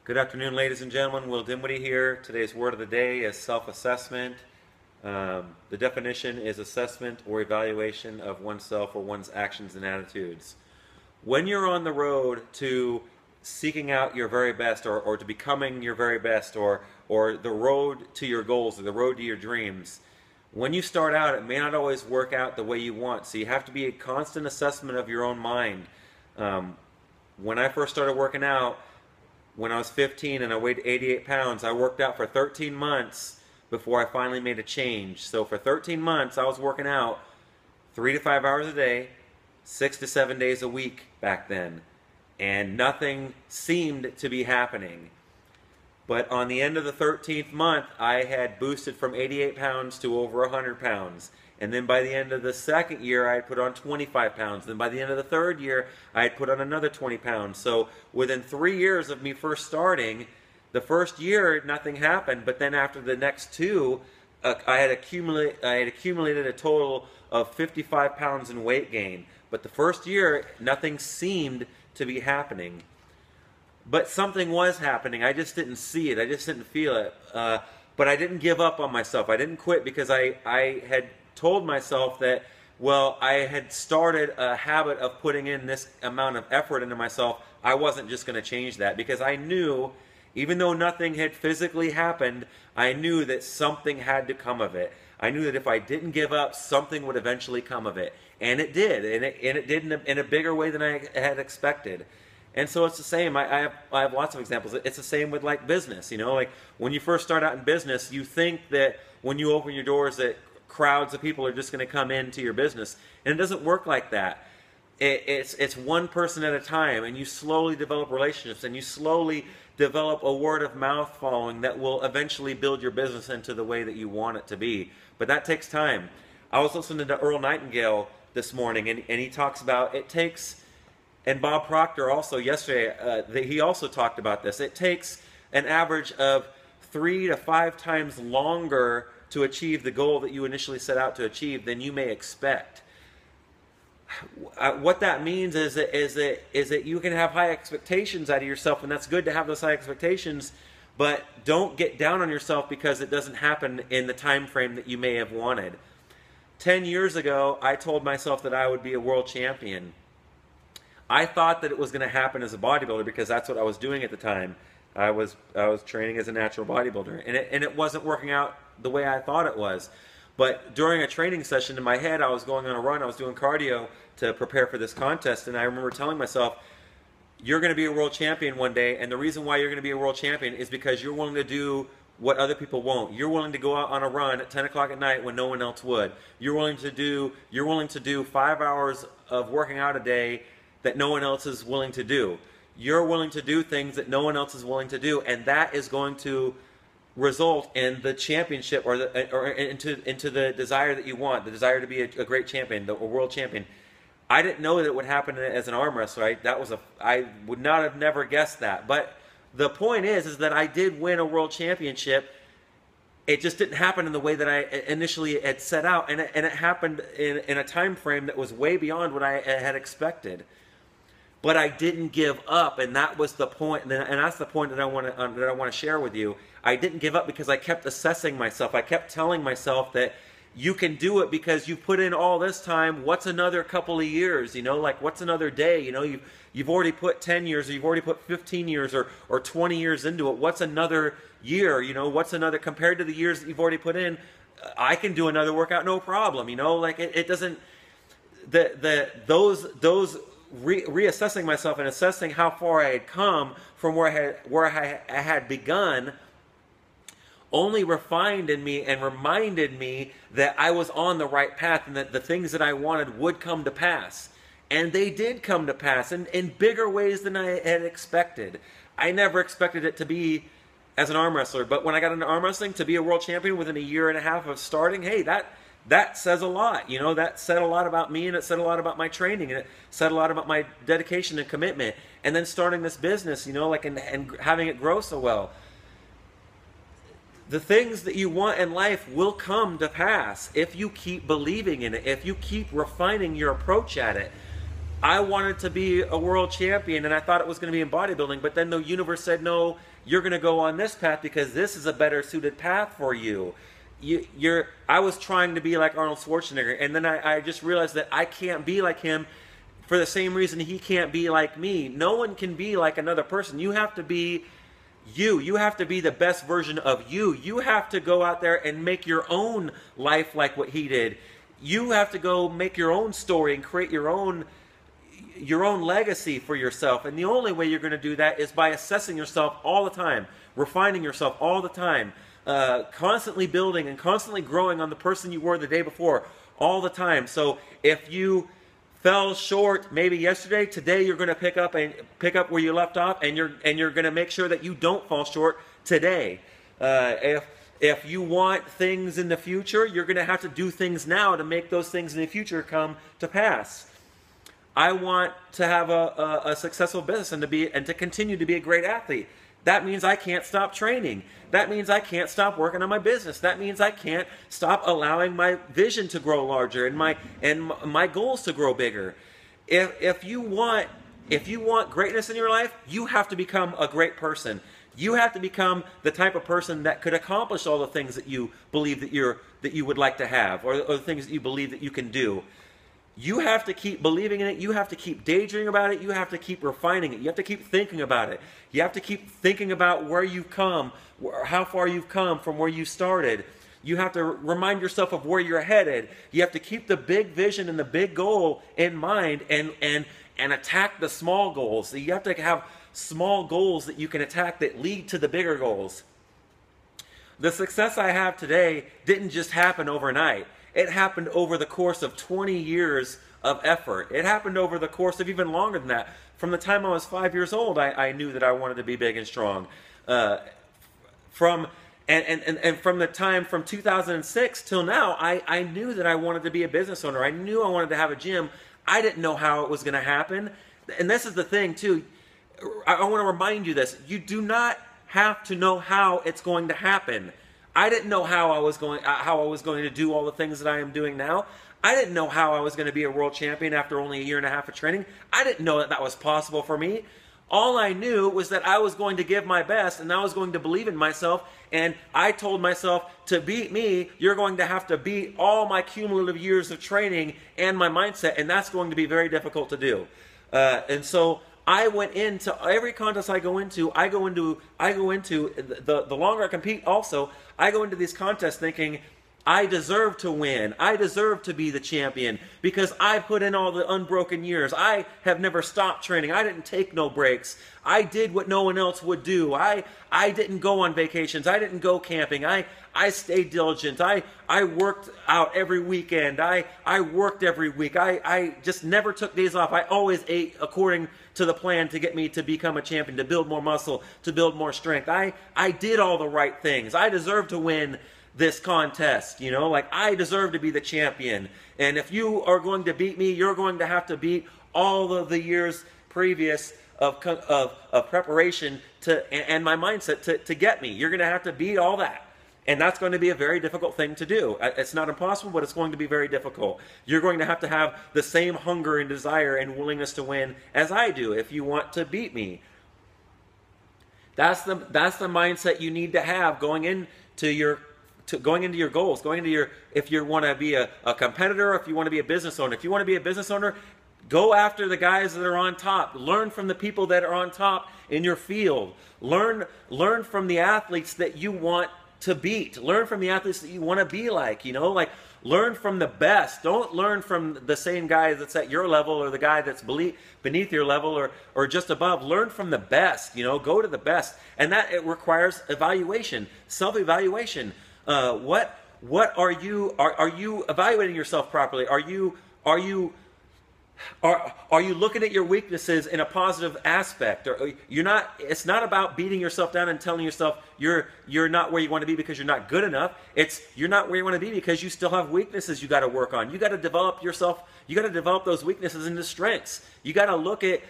Good afternoon, ladies and gentlemen. Will Dinwiddie here. Today's word of the day is self-assessment. The definition is assessment or evaluation of oneself or one's actions and attitudes. When you're on the road to seeking out your very best or to becoming your very best or the road to your goals or the road to your dreams, when you start out, it may not always work out the way you want. So you have to be a constant assessment of your own mind. When I first started working out, when I was 15 and I weighed 88 pounds, I worked out for 13 months before I finally made a change. So for 13 months, I was working out 3 to 5 hours a day, 6 to 7 days a week back then. And nothing seemed to be happening. But on the end of the 13th month, I had boosted from 88 pounds to over 100 pounds. And then by the end of the second year, I had put on 25 pounds. Then by the end of the third year, I had put on another 20 pounds. So within 3 years of me first starting, the first year, nothing happened. But then after the next two, I had accumulated a total of 55 pounds in weight gain. But the first year, nothing seemed to be happening. But something was happening. I just didn't see it. I just didn't feel it. But I didn't give up on myself. I didn't quit because I had told myself that, well, I had started a habit of putting in this amount of effort into myself. I wasn't just going to change that because I knew, even though nothing had physically happened, I knew that something had to come of it. I knew that if I didn't give up, something would eventually come of it. And it did. And it did in a bigger way than I had expected. And so it's the same. I have lots of examples. It's the same with like business. You know, like when you first start out in business, you think that when you open your doors that crowds of people are just going to come into your business, and it doesn't work like that. It's one person at a time, and you slowly develop relationships, and you slowly develop a word of mouth following that will eventually build your business into the way that you want it to be. But that takes time. I was listening to Earl Nightingale this morning, and he talks about it takes, and Bob Proctor also yesterday, he also talked about this. It takes an average of 3 to 5 times longer to achieve the goal that you initially set out to achieve than you may expect. What that means is that you can have high expectations out of yourself, and that's good to have those high expectations, but don't get down on yourself because it doesn't happen in the time frame that you may have wanted. 10 years ago, I told myself that I would be a world champion. I thought that it was going to happen as a bodybuilder because that's what I was doing at the time. I was training as a natural bodybuilder, and it wasn't working out the way I thought it was. But during a training session in my head, I was going on a run, I was doing cardio to prepare for this contest, and I remember telling myself, you're going to be a world champion one day, and the reason why you're going to be a world champion is because you're willing to do what other people won't. You're willing to go out on a run at 10 o'clock at night when no one else would. You're willing to do 5 hours of working out a day that no one else is willing to do. You're willing to do things that no one else is willing to do, and that is going to result in the championship or into the desire that you want, the desire to be a great champion, a world champion. I didn't know that it would happen as an arm wrestler. Right? I would not have never guessed that. But the point is that I did win a world championship. It just didn't happen in the way that I initially had set out, and it happened in a time frame that was way beyond what I had expected. But I didn't give up, and that was the point, and that's the point that I want to share with you. I didn't give up because I kept assessing myself. I kept telling myself that you can do it because you put in all this time. What's another couple of years? You know, like what's another day? You know, you've already put 10 years, or you've already put 15 years, or 20 years into it. What's another year? You know, what's another compared to the years that you've already put in? I can do another workout, no problem. You know, like it doesn't. Those reassessing myself and assessing how far I had come from where I had begun only refined in me and reminded me that I was on the right path and that the things that I wanted would come to pass. And they did come to pass in bigger ways than I had expected. I never expected it to be as an arm wrestler, but when I got into arm wrestling, to be a world champion within a year and a half of starting, hey, that says a lot. You know, that said a lot about me, and it said a lot about my training, and it said a lot about my dedication and commitment. And then starting this business, you know, like and having it grow so well. The things that you want in life will come to pass if you keep believing in it, if you keep refining your approach at it. I wanted to be a world champion, and I thought it was going to be in bodybuilding, but then the universe said, no, you're going to go on this path because this is a better suited path for you. I was trying to be like Arnold Schwarzenegger, and then I just realized that I can't be like him for the same reason he can't be like me. No one can be like another person. You have to be you. You have to be the best version of you. You have to go out there and make your own life like what he did. You have to go make your own story and create your own legacy for yourself. And the only way you're going to do that is by assessing yourself all the time, refining yourself all the time, constantly building and constantly growing on the person you were the day before all the time. So if you fell short maybe yesterday, today you're going to pick up where you left off, and you're going to make sure that you don't fall short today. If you want things in the future, you're going to have to do things now to make those things in the future come to pass. I want to have a successful business and to continue to be a great athlete. That means I can't stop training. That means I can't stop working on my business. That means I can't stop allowing my vision to grow larger and my goals to grow bigger. If you want greatness in your life, you have to become a great person. You have to become the type of person that could accomplish all the things that you believe that you would like to have, or the things that you believe that you can do. You have to keep believing in it. You have to keep daydreaming about it. You have to keep refining it. You have to keep thinking about it. You have to keep thinking about where you've come, how far you've come from where you started. You have to remind yourself of where you're headed. You have to keep the big vision and the big goal in mind and attack the small goals. So you have to have small goals that you can attack that lead to the bigger goals. The success I have today didn't just happen overnight. It happened over the course of 20 years of effort. It happened over the course of even longer than that. From the time I was 5 years old, I knew that I wanted to be big and strong. From the time from 2006 till now, I knew that I wanted to be a business owner. I knew I wanted to have a gym. I didn't know how it was going to happen. And this is the thing, too. I want to remind you this. You do not have to know how it's going to happen. I didn't know how I was going to do all the things that I am doing now. I didn't know how I was going to be a world champion after only a year and a half of training. I didn't know that that was possible for me. All I knew was that I was going to give my best, and I was going to believe in myself, and I told myself, to beat me, you're going to have to beat all my cumulative years of training and my mindset, and that's going to be very difficult to do. And so I went into every contest I go into the longer I compete also, I go into these contests thinking, I deserve to win. I deserve to be the champion because I put in all the unbroken years. I have never stopped training. I didn't take no breaks. I did what no one else would do. I didn't go on vacations. I didn't go camping. I stayed diligent. I worked out every weekend. I worked every week. I just never took days off. I always ate according to the plan to get me to become a champion, to build more muscle, to build more strength. I did all the right things. I deserve to win this contest, you know, like I deserve to be the champion. And if you are going to beat me, you're going to have to beat all of the years previous of preparation and my mindset to get me. You're going to have to beat all that. And that's going to be a very difficult thing to do. It's not impossible, but it's going to be very difficult. You're going to have the same hunger and desire and willingness to win as I do if you want to beat me. That's the mindset you need to have going into your goals, if you want to be a competitor, if you want to be a business owner. If you want to be a business owner, go after the guys that are on top. Learn from the people that are on top in your field. Learn from the athletes that you want to beat. Learn from the athletes that you want to be like, you know, like learn from the best. Don't learn from the same guy that's at your level or the guy that's beneath your level or just above. Learn from the best, you know, go to the best. And that it requires evaluation, self-evaluation. What are you evaluating yourself properly? Are you looking at your weaknesses in a positive aspect? Or it's not about beating yourself down and telling yourself you're not where you want to be because you're not good enough. It's you're not where you want to be because you still have weaknesses you got to work on. You got to develop yourself. You got to develop those weaknesses into strengths. You got to look at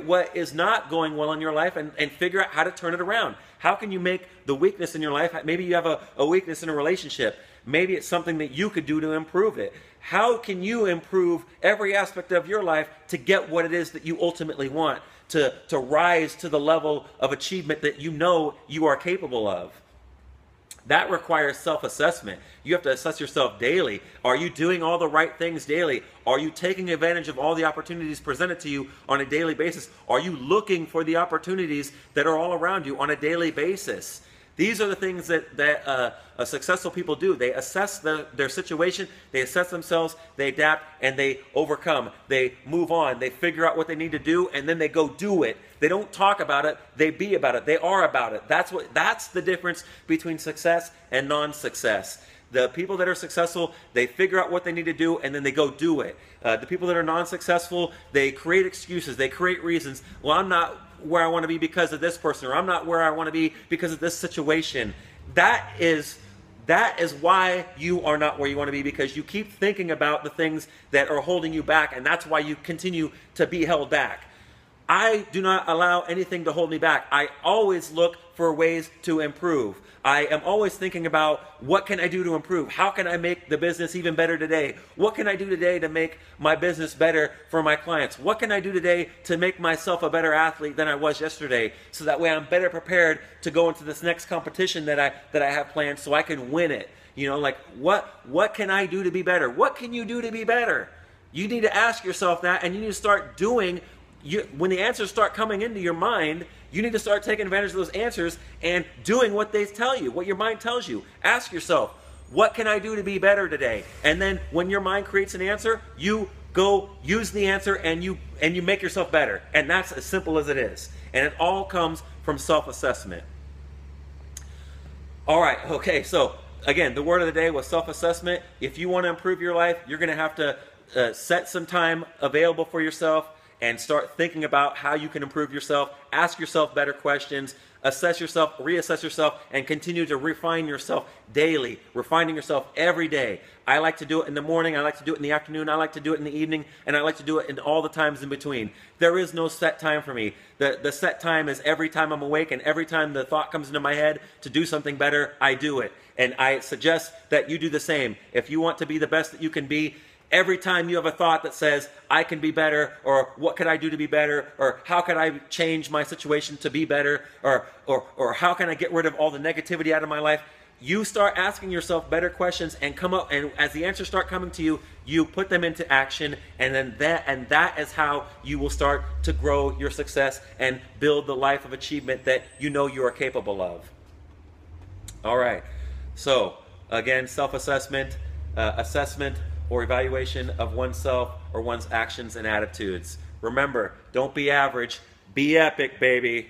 what is not going well in your life and figure out how to turn it around. How can you make the weakness in your life? Maybe you have a weakness in a relationship. Maybe it's something that you could do to improve it. How can you improve every aspect of your life to get what it is that you ultimately want, to rise to the level of achievement that you know you are capable of? That requires self-assessment. You have to assess yourself daily. Are you doing all the right things daily? Are you taking advantage of all the opportunities presented to you on a daily basis? Are you looking for the opportunities that are all around you on a daily basis? These are the things that successful people do. They assess their situation, they assess themselves, they adapt, and they overcome. They move on, they figure out what they need to do, and then they go do it. They don't talk about it, they be about it. They are about it. That's the difference between success and non-success. The people that are successful, they figure out what they need to do, and then they go do it. The people that are non-successful, they create excuses, they create reasons. Well, I'm not where I want to be because of this person, or I'm not where I want to be because of this situation. That is why you are not where you want to be, because you keep thinking about the things that are holding you back, and that's why you continue to be held back. I do not allow anything to hold me back. I always look for ways to improve. I am always thinking about, what can I do to improve? How can I make the business even better today? What can I do today to make my business better for my clients? What can I do today to make myself a better athlete than I was yesterday, so that way I'm better prepared to go into this next competition that I have planned, so I can win it? You know, like, what can I do to be better? What can you do to be better? You need to ask yourself that, and you need to start doing. When the answers start coming into your mind, you need to start taking advantage of those answers and doing what they tell you, what your mind tells you. Ask yourself, what can I do to be better today? And then when your mind creates an answer, you go use the answer and you make yourself better. And that's as simple as it is. And it all comes from self-assessment. All right, okay, so again, the word of the day was self-assessment. If you want to improve your life, you're going to have to set some time available for yourself and start thinking about how you can improve yourself. Ask yourself better questions, assess yourself, reassess yourself, and continue to refine yourself daily, refining yourself every day. I like to do it in the morning, I like to do it in the afternoon, I like to do it in the evening, and I like to do it in all the times in between. There is no set time for me. The set time is every time I'm awake, and every time the thought comes into my head to do something better, I do it. And I suggest that you do the same. If you want to be the best that you can be, every time you have a thought that says, I can be better, or what could I do to be better, or how can I change my situation to be better, or how can I get rid of all the negativity out of my life, you start asking yourself better questions and come up, and as the answers start coming to you, you put them into action, and then that is how you will start to grow your success and build the life of achievement that you know you are capable of. All right, so again, self-assessment, assessment, or evaluation of oneself or one's actions and attitudes. Remember, don't be average, be epic, baby.